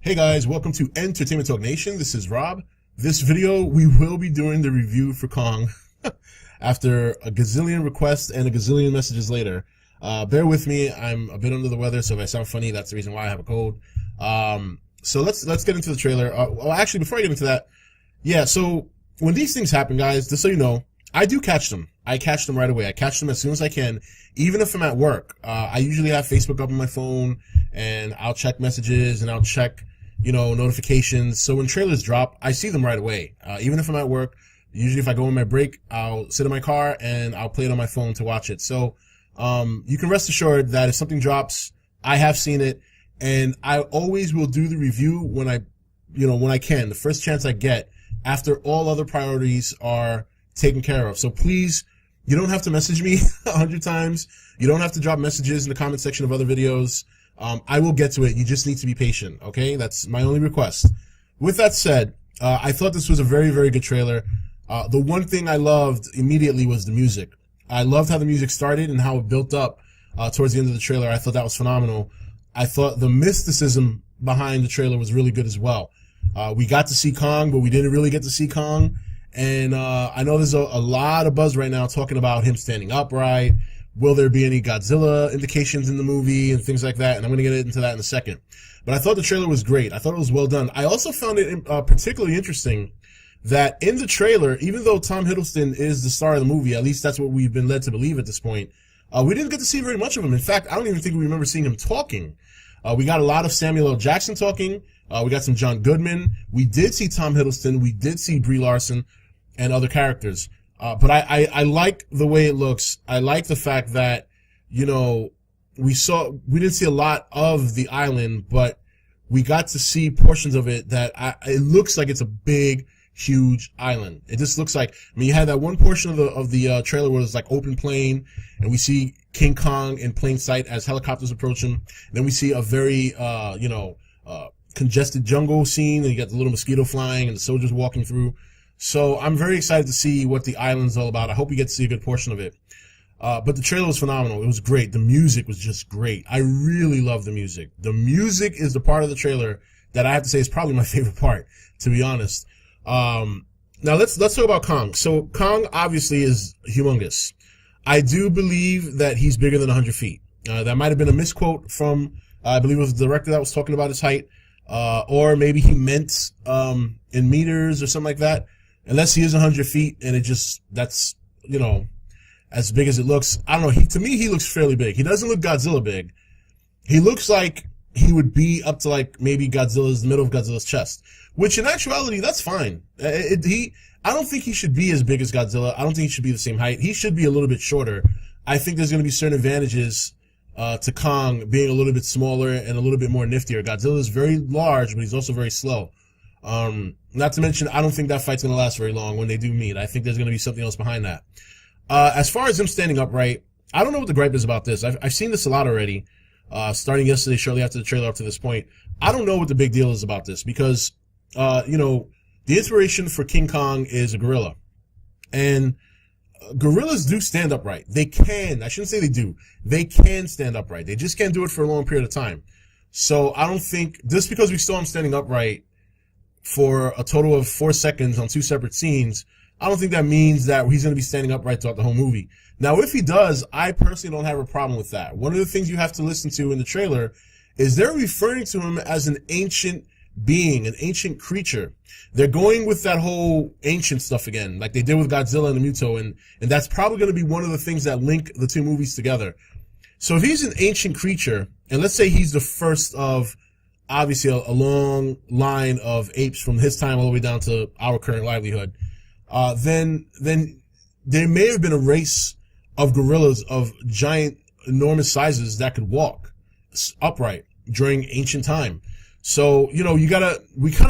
Hey guys, welcome to Entertainment Talk Nation. This is Rob. This video, we will be doing the review for Kong after a gazillion requests and a gazillion messages later. Bear with me, I'm a bit under the weather, so if I sound funny, that's the reason why I have a cold. So let's get into the trailer. Well, actually, before I get into that, yeah, so when these things happen, guys, just so you know, I do catch them. I catch them right away. I catch them as soon as I can, even if I'm at work. I usually have Facebook up on my phone, and I'll check messages, and I'll check notifications. So when trailers drop, I see them right away. Even if I'm at work, usually if I go on my break, I'll sit in my car and I'll play it on my phone to watch it. So, you can rest assured that if something drops, I have seen it, and I always will do the review when I can, the first chance I get, after all other priorities are taken care of. So please, you don't have to message me 100 times. You don't have to drop messages in the comment section of other videos. I will get to it. You just need to be patient, okay? That's my only request. With that said, I thought this was a very, very good trailer. The one thing I loved immediately was the music. I loved how the music started and how it built up towards the end of the trailer. I thought that was phenomenal. I thought the mysticism behind the trailer was really good as well. We got to see Kong, but we didn't really get to see Kong. And I know there's a lot of buzz right now talking about him standing upright. Will there be any Godzilla indications in the movie and things like that? And I'm going to get into that in a second. But I thought the trailer was great. I thought it was well done. I also found it particularly interesting that in the trailer, even though Tom Hiddleston is the star of the movie, at least that's what we've been led to believe at this point, we didn't get to see very much of him. In fact, I don't even think we remember seeing him talking. We got a lot of Samuel L. Jackson talking. We got some John Goodman. We did see Tom Hiddleston. We did see Brie Larson and other characters. But I like the way it looks. I like the fact that, we didn't see a lot of the island, but we got to see portions of it that it looks like it's a big, huge island. It just looks like, you had that one portion of the trailer where it's like open plain, and we see King Kong in plain sight as helicopters approach him. Then we see a very, congested jungle scene, and you got the little mosquito flying and the soldiers walking through. So I'm very excited to see what the island's all about. I hope we get to see a good portion of it. But the trailer was phenomenal. It was great. The music was just great. I really love the music. The music is the part of the trailer that I have to say is probably my favorite part, to be honest. Now let's talk about Kong. So Kong obviously is humongous. I do believe that he's bigger than 100 feet. That might have been a misquote from, I believe it was the director that was talking about his height. Or maybe he meant, in meters or something like that. Unless he is 100 feet and that's, as big as it looks. I don't know. To me, he looks fairly big. He doesn't look Godzilla big. He looks like he would be up to the middle of Godzilla's chest, which in actuality, that's fine. I don't think he should be as big as Godzilla. I don't think he should be the same height. He should be a little bit shorter. I think there's going to be certain advantages to Kong being a little bit smaller and a little bit more niftier. Godzilla is very large, but he's also very slow. Not to mention, I don't think that fight's going to last very long when they do meet. I think there's going to be something else behind that. As far as him standing upright, I don't know what the gripe is about this. I've seen this a lot already, starting yesterday, shortly after the trailer up to this point. I don't know what the big deal is about this because, the inspiration for King Kong is a gorilla. And gorillas do stand upright. They can. I shouldn't say they do. They can stand upright. They just can't do it for a long period of time. So I don't think, just because we saw him standing upright for a total of 4 seconds on 2 separate scenes, I don't think that means that he's going to be standing upright throughout the whole movie. Now, if he does, I personally don't have a problem with that. One of the things you have to listen to in the trailer is they're referring to him as an ancient being, an ancient creature. They're going with that whole ancient stuff again, like they did with Godzilla and the Muto, and that's probably going to be one of the things that link the two movies together. So if he's an ancient creature, and let's say he's the first of obviously a long line of apes from his time all the way down to our current livelihood, then there may have been a race of gorillas of giant, enormous sizes that could walk upright during ancient time. So, we kind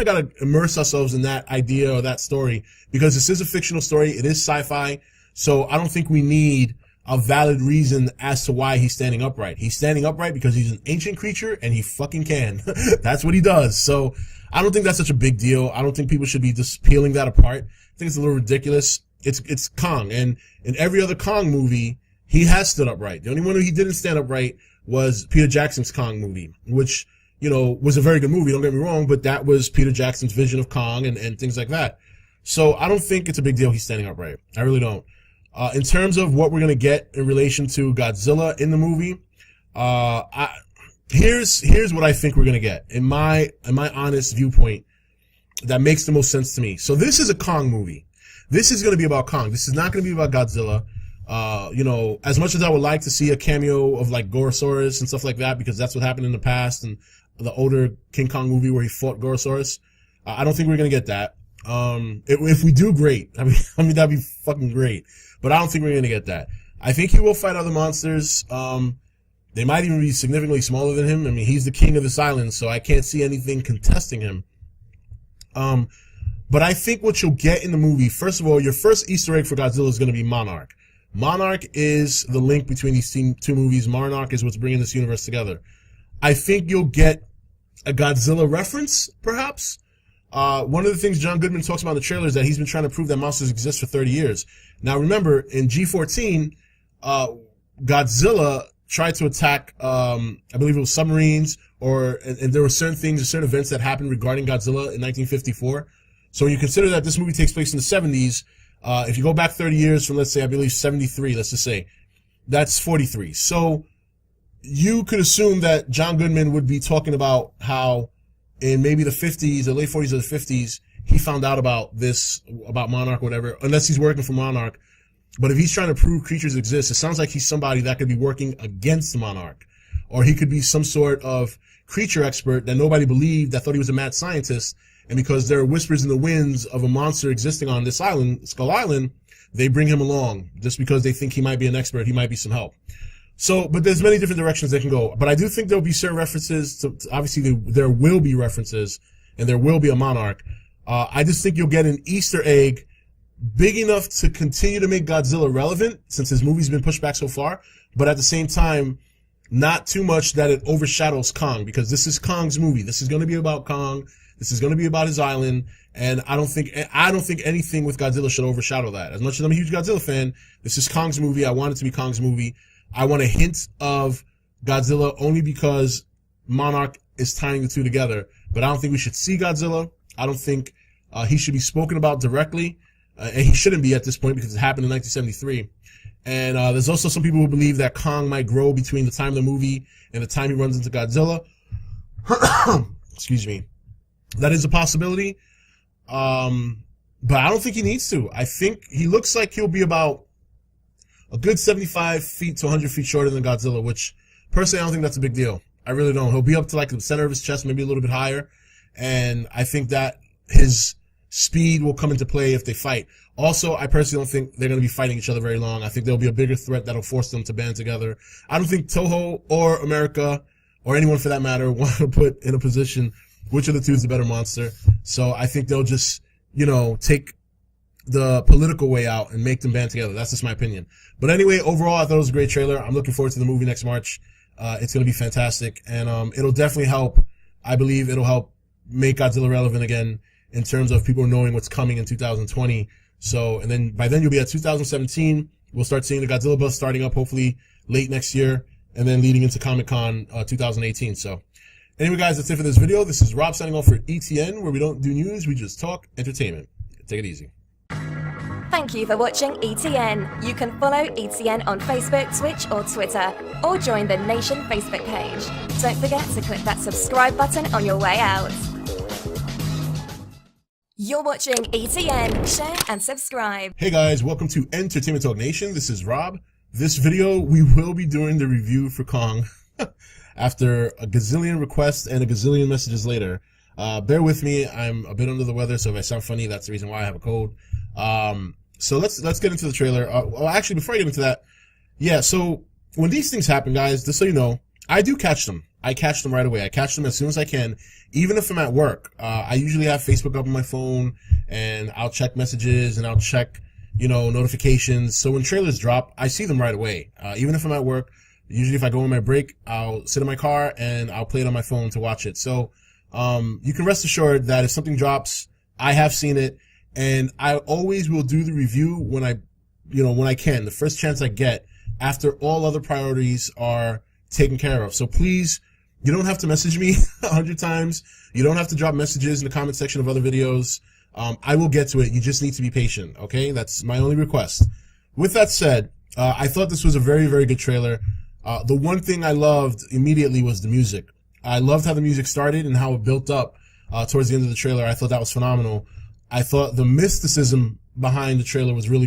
of gotta immerse ourselves in that idea or that story, because this is a fictional story. It is sci-fi. So I don't think we need a valid reason as to why he's standing upright. He's standing upright because he's an ancient creature and he fucking can. That's what he does. So I don't think that's such a big deal. I don't think people should be just peeling that apart. I think it's a little ridiculous. It's Kong. And in every other Kong movie, he has stood upright. The only one who he didn't stand upright was Peter Jackson's Kong movie, which, was a very good movie. Don't get me wrong, but that was Peter Jackson's vision of Kong and things like that. So I don't think it's a big deal he's standing upright. I really don't. In terms of what we're going to get in relation to Godzilla in the movie, here's what I think we're going to get. In my honest viewpoint, that makes the most sense to me. So this is a Kong movie. This is going to be about Kong. This is not going to be about Godzilla. As much as I would like to see a cameo of like Gorosaurus and stuff like that, because that's what happened in the past and the older King Kong movie where he fought Gorosaurus, I don't think we're going to get that. If we do, great. I mean, that'd be fucking great. But I don't think we're going to get that. I think he will fight other monsters. They might even be significantly smaller than him. I mean, he's the king of this island, so I can't see anything contesting him. But I think what you'll get in the movie, first of all, your first Easter egg for Godzilla is going to be Monarch. Monarch is the link between these two movies. Monarch is what's bringing this universe together. I think you'll get a Godzilla reference, perhaps. One of the things John Goodman talks about in the trailer is that he's been trying to prove that monsters exist for 30 years. Now, remember, in G14, Godzilla tried to attack, I believe it was submarines, and there were certain things, certain events that happened regarding Godzilla in 1954. So when you consider that this movie takes place in the 70s, if you go back 30 years from, let's say, I believe 73, let's just say, that's 43. So you could assume that John Goodman would be talking about how in maybe the 50s, the late 40s or the 50s, he found out about this, about Monarch or whatever, unless he's working for Monarch. But if he's trying to prove creatures exist, it sounds like he's somebody that could be working against the Monarch. Or he could be some sort of creature expert that nobody believed, that thought he was a mad scientist. And because there are whispers in the winds of a monster existing on this island, Skull Island, they bring him along just because they think he might be an expert, he might be some help. So, but there's many different directions they can go. But I do think there'll be certain references to obviously there will be references and there will be a Monarch. I just think you'll get an Easter egg big enough to continue to make Godzilla relevant since his movie's been pushed back so far, but at the same time, not too much that it overshadows Kong, because this is Kong's movie. This is going to be about Kong. This is going to be about his island, and I don't think anything with Godzilla should overshadow that. As much as I'm a huge Godzilla fan, this is Kong's movie. I want it to be Kong's movie. I want a hint of Godzilla only because Monarch is tying the two together, but I don't think we should see Godzilla. I don't think he should be spoken about directly, and he shouldn't be at this point because it happened in 1973. And there's also some people who believe that Kong might grow between the time of the movie and the time he runs into Godzilla. Excuse me. That is a possibility. But I don't think he needs to. I think he looks like he'll be about a good 75 feet to 100 feet shorter than Godzilla, which personally I don't think that's a big deal. I really don't. He'll be up to like the center of his chest, maybe a little bit higher. And I think that his speed will come into play if they fight. Also, I personally don't think they're going to be fighting each other very long. I think there'll be a bigger threat that'll force them to band together. I don't think Toho or America or anyone for that matter want to put in a position which of the two is the better monster. So I think they'll just, take the political way out and make them band together. That's just my opinion. But anyway, overall, I thought it was a great trailer. I'm looking forward to the movie next March. It's going to be fantastic. And it'll definitely help. I believe it'll help make Godzilla relevant again in terms of people knowing what's coming in 2020. So, and then by then you'll be at 2017. We'll start seeing the Godzilla bus starting up hopefully late next year and then leading into Comic-Con 2018. So anyway, guys, that's it for this video. This is Rob signing off for ETN, where we don't do news, we just talk entertainment. Take it easy. Thank you for watching ETN. You can follow ETN on Facebook, Twitch or Twitter, or join the Nation Facebook page. Don't forget to click that subscribe button on your way out. You're watching ETN. Share and subscribe. Hey guys, welcome to Entertainment Talk Nation. This is Rob. This video, we will be doing the review for Kong after a gazillion requests and a gazillion messages later. Bear with me. I'm a bit under the weather, so if I sound funny, that's the reason why I have a cold. So let's get into the trailer. Well, actually, before I get into that, yeah, so when these things happen, guys, just so you know, I do catch them. I catch them right away. I catch them as soon as I can, even if I'm at work. I usually have Facebook up on my phone, and I'll check messages, and I'll check, notifications. So when trailers drop, I see them right away. Even if I'm at work, usually if I go on my break, I'll sit in my car, and I'll play it on my phone to watch it. So you can rest assured that if something drops, I have seen it, and I always will do the review when I can, the first chance I get, after all other priorities are taken care of. So please, You don't have to message me 100 times. You don't have to drop messages in the comment section of other videos. I will get to it. You just need to be patient, okay? That's my only request. With that said, I thought this was a very, very good trailer. The one thing I loved immediately was the music. I loved how the music started and how it built up towards the end of the trailer. I thought that was phenomenal. I thought the mysticism behind the trailer was really